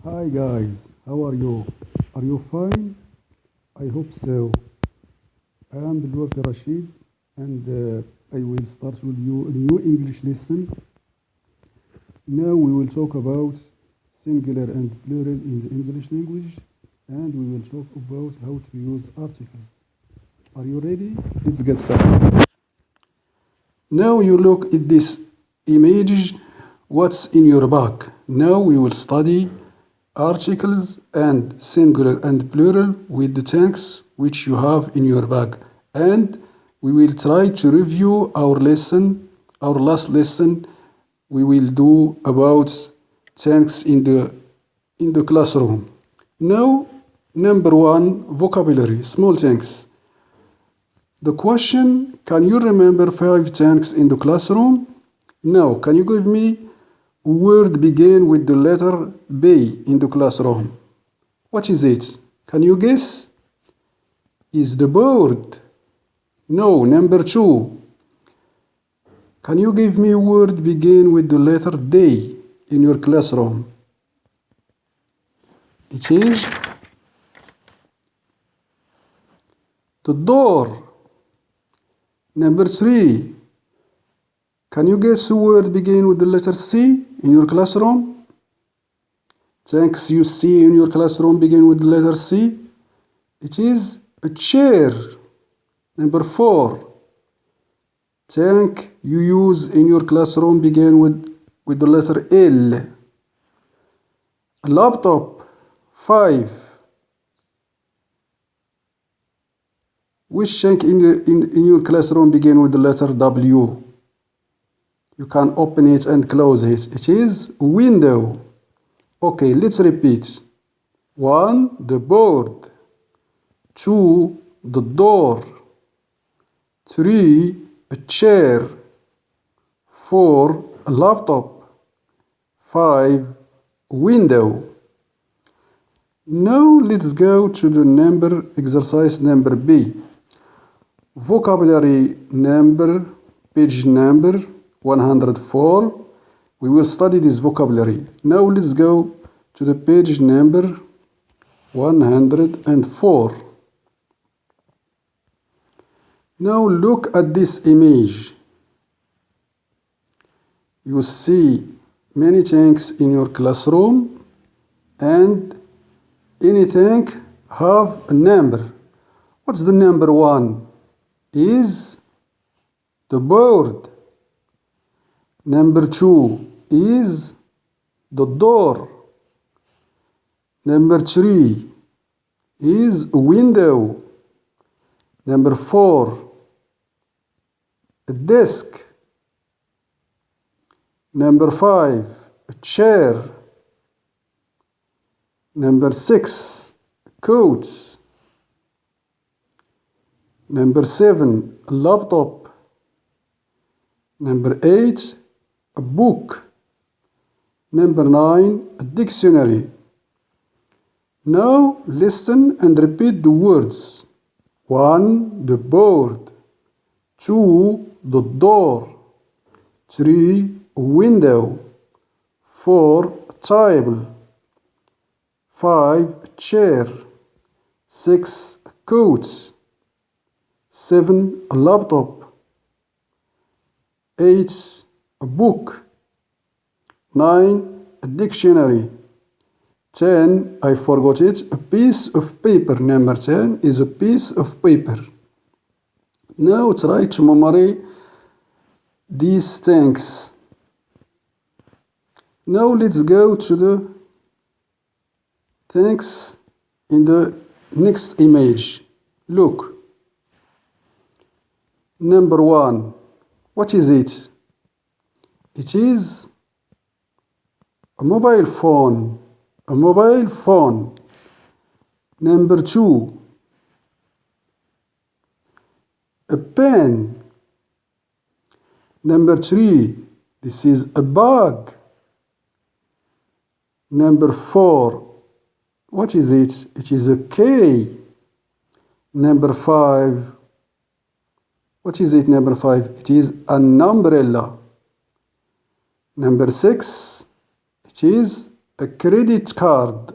Hi guys, how are you? Are you fine? I hope so. I am Dr. Rashid and I will start with you a new English lesson. Now we will talk about singular and plural in the English language and we will talk about how to use articles. Are you ready? Let's get started. Now you look at this image, what's in your bag. Now we will study articles and singular and plural with the tanks which you have in your bag. And we will try to review our last lesson we will do about tanks in the classroom. Now, number one, vocabulary, small tanks. The question, can you remember 5 tanks in the classroom? Now, can you give me a word begin with the letter B in the classroom? What is it? Can you guess? Is the board? No, number 2. Can you give me a word begin with the letter D in your classroom? It is the door. Number 3. Can you guess a word begin with the letter C in your classroom? Tanks you see in your classroom begin with the letter C. It is a chair. Number 4. Tank you use in your classroom begin with the letter L. A laptop. 5. Which tank in your classroom begin with the letter W? You can open it and close it. It is window. Okay, let's repeat. 1. The board. 2. The door. 3. A chair. 4. A laptop. 5. Window. Now let's go to the exercise number B. Vocabulary number, page number 104. We will study this vocabulary. Now let's go to the page number 104. Now look at this image. You see many tanks in your classroom and any tank have a number. What's the number 1? Is the board. Number 2 is the door. Number 3 is a window. Number 4, a desk. Number 5, a chair. Number 6, a coat. Number 7, a laptop. Number 8, a book. Number 9, a dictionary. Now listen and repeat the words. 1. The board. 2. The door. 3. A window. 4. A table. 5. A chair. 6. A coat. 7. A laptop. 8. A book. 9. A dictionary. 10. I forgot it. A piece of paper. Number 10 is a piece of paper. Now try to memorize these things. Now let's go to the things in the next image. Look. Number 1. What is it? It is a mobile phone. A mobile phone. Number 2. A pen. Number 3. This is a bag. Number 4. What is it? It is a K. Number 5. What is it, number 5? It is an umbrella. Number 6. It is a credit card.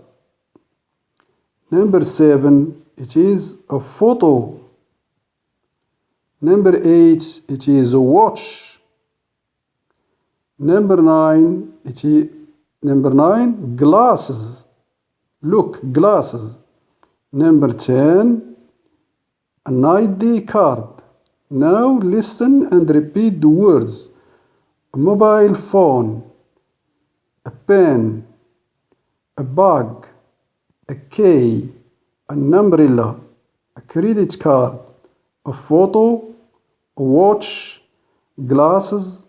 Number 7, it is a photo. Number 8, it is a watch. Number 9, number 9, glasses. Look, glasses. Number 10, an ID card. Now listen and repeat the words. A mobile phone, a pen, a bag, a key, an umbrella, a credit card, a photo, a watch, glasses,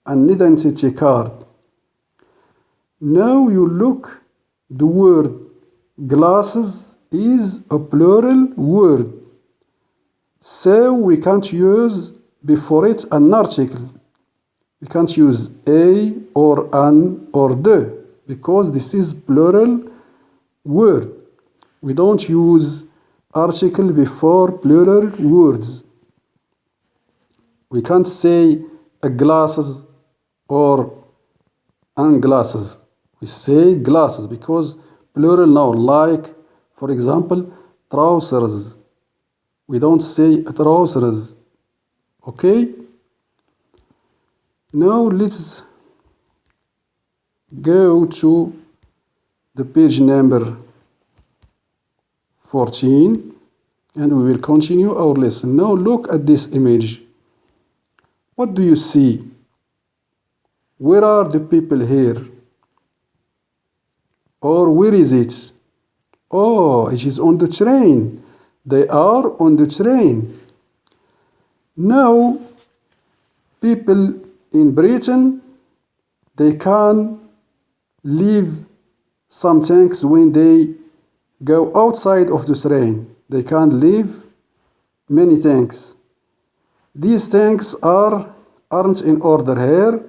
an identity card. Now you look, the word glasses is a plural word, so we can't use before it an article. We can't use a or an or the because this is plural word. We don't use article before plural words. We can't say a glasses or an glasses. We say glasses because plural noun, like for example trousers. We don't say trousers. Okay? Now let's go to the page number 14 and we will continue our lesson. Now look at this image. What do you see? Where are the people here? Or where is it? Oh, it is on the train. They are on the train. Now, people in Britain, they can leave some things when they go outside of the train. They can leave many things. These things aren't in order here.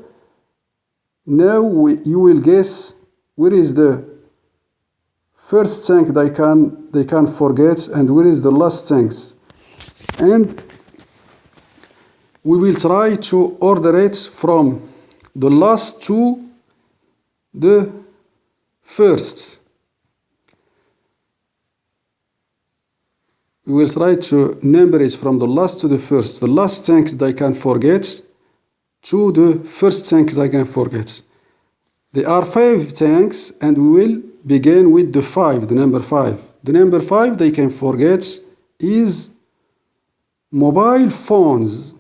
Now you will guess where is the first thing they can forget and where is the last things. And we will try to order it from the last to the first. We will try to number it from the last to the first. The last things they can forget to the first things they can forget. There are 5 things and we will begin with the 5, the number 5. The number 5 they can forget is mobile phones.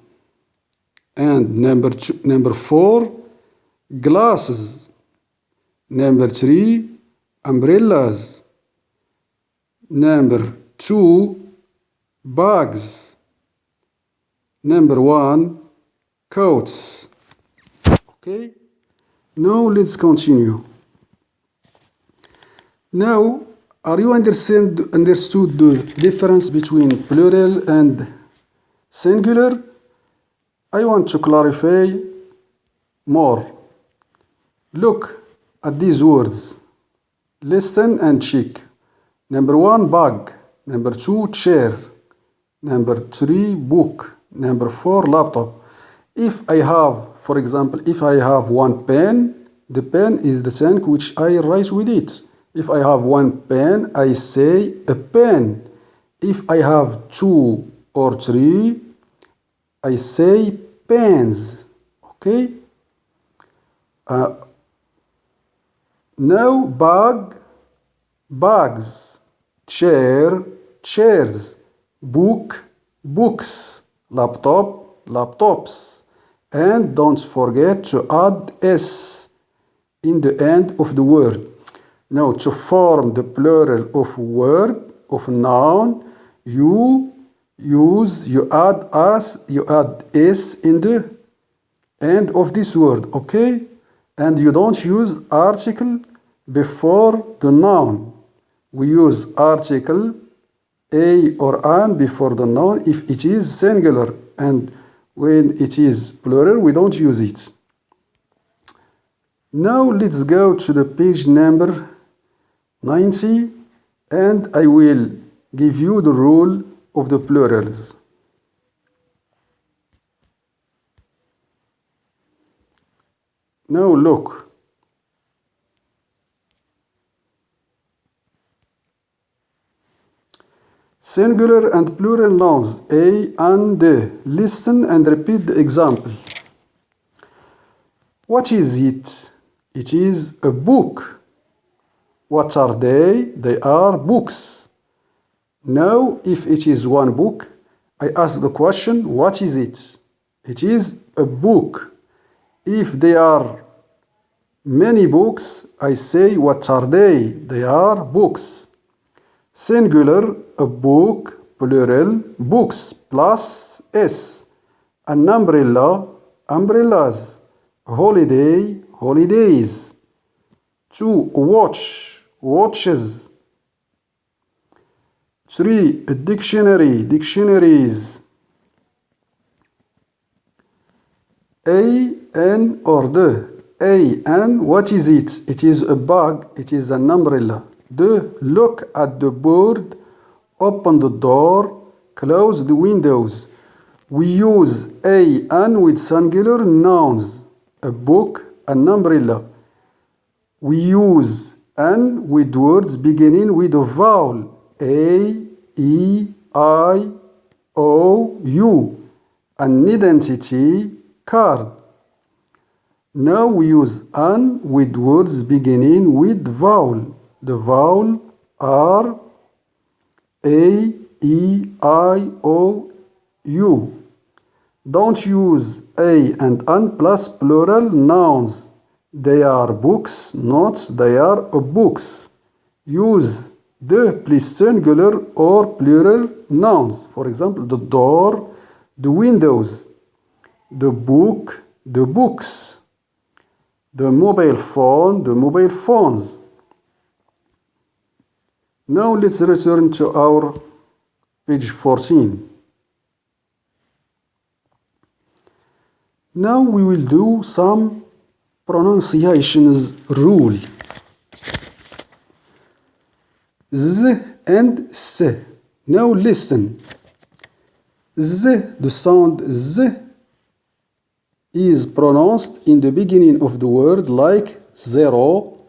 And number 4, glasses. Number 3, umbrellas. Number 2, bags. Number 1, coats. Okay? Now let's continue. Now, are you understood the difference between plural and singular? I want to clarify more. Look at these words. Listen and check. Number 1, bag. Number 2, chair. Number 3, book. Number 4, laptop. If I have, for example, if I have one pen, the pen is the thing which I write with it. If I have one pen, I say a pen. If I have 2 or 3, I say pens. Okay? Now bag, bags, chair, chairs, book, books, laptop, laptops. And don't forget to add s in the end of the word. Now to form the plural of word, of noun, you add s in the end of this word, okay? And you don't use article before the noun. We use article a or an before the noun if it is singular, and when it is plural, we don't use it. Now let's go to the page number 90, and I will give you the rule of the plurals. Now look. Singular and plural nouns. A and D. Listen and repeat the example. What is it? It is a book. What are they? They are books. Now, if it is one book, I ask the question, what is it? It is a book. If they are many books, I say, what are they? They are books. Singular, a book. Plural, books plus S. An umbrella, umbrellas. Holiday, holidays. Two, watch, watches. Three, a dictionary, dictionaries. A, N, or D. A, N, what is it? It is a bag, it is an umbrella. D, look at the board, open the door, close the windows. We use A, N with singular nouns. A book, an umbrella. We use N with words beginning with a vowel. A, E, I, O, U. An identity card. Now we use N with words beginning with vowel. The vowel are A, E, I, O, U. Don't use A and N plus plural nouns. They are books, not they are books. Use the plus singular or plural nouns. For example, the door, the windows, the book, the books, the mobile phone, the mobile phones. Now let's return to our page 14. Now we will do some pronunciations rule. Z and S. Now listen. Z, the sound Z is pronounced in the beginning of the word like zero,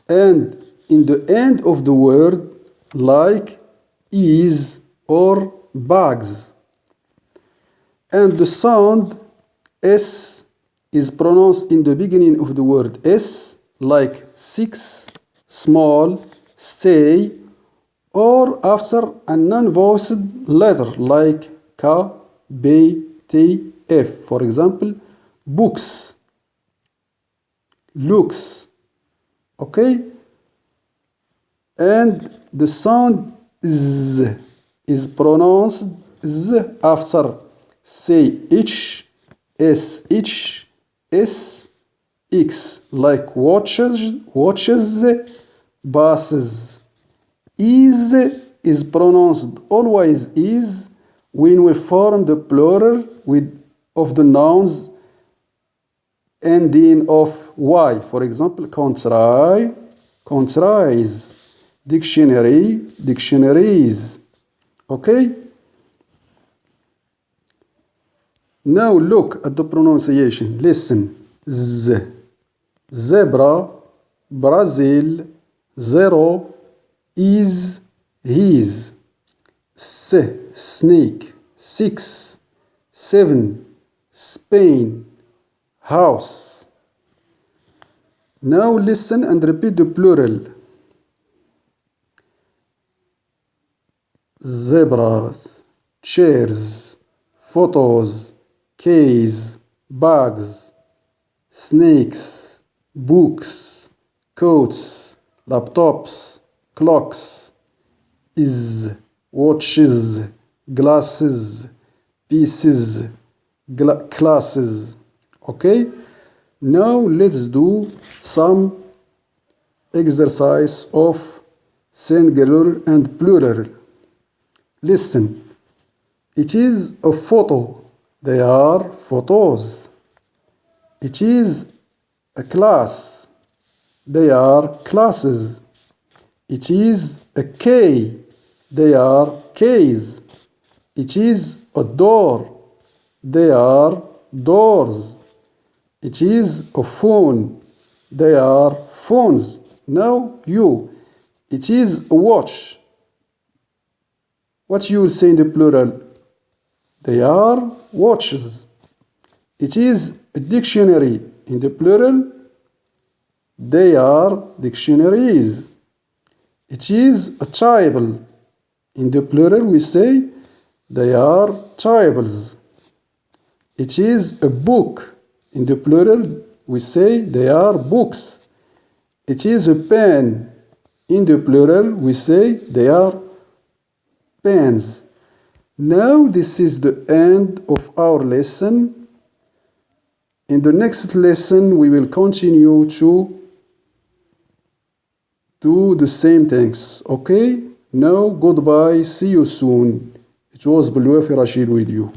and in the end of the word like is or bags. And the sound S is pronounced in the beginning of the word S like six, small, stay, or after a non-voiced letter like K, B, T, F. For example, books, looks. Okay? And the sound Z is pronounced Z after say H, SH, SX, like watches, buses. Is pronounced always is when we form the plural of the nouns ending of Y. For example, contraries, dictionary, dictionaries. Okay? Now look at the pronunciation. Listen. Z, zebra, Brazil, zero, is, his. S, snake, six, seven, Spain, house. Now listen and repeat the plural. Zebras, chairs, photos, keys, bags, snakes, books, coats, laptops, clocks, is, watches, glasses, pieces, classes. Okay? Now let's do some exercise of singular and plural. Listen. It is a photo. They are photos. It is a class. They are classes. It is a key. They are keys. It is a door. They are doors. It is a phone. They are phones. Now you. It is a watch. What you will say in the plural? They are watches. It is a dictionary. In the plural, they are dictionaries. It is a table. In the plural, we say they are tables. It is a book. In the plural, we say they are books. It is a pen. In the plural, we say they are pens. Now this is the end of our lesson. In the next lesson, we will continue to do the same things. Okay? Now, goodbye. See you soon. It was Belwafi Rashid with you.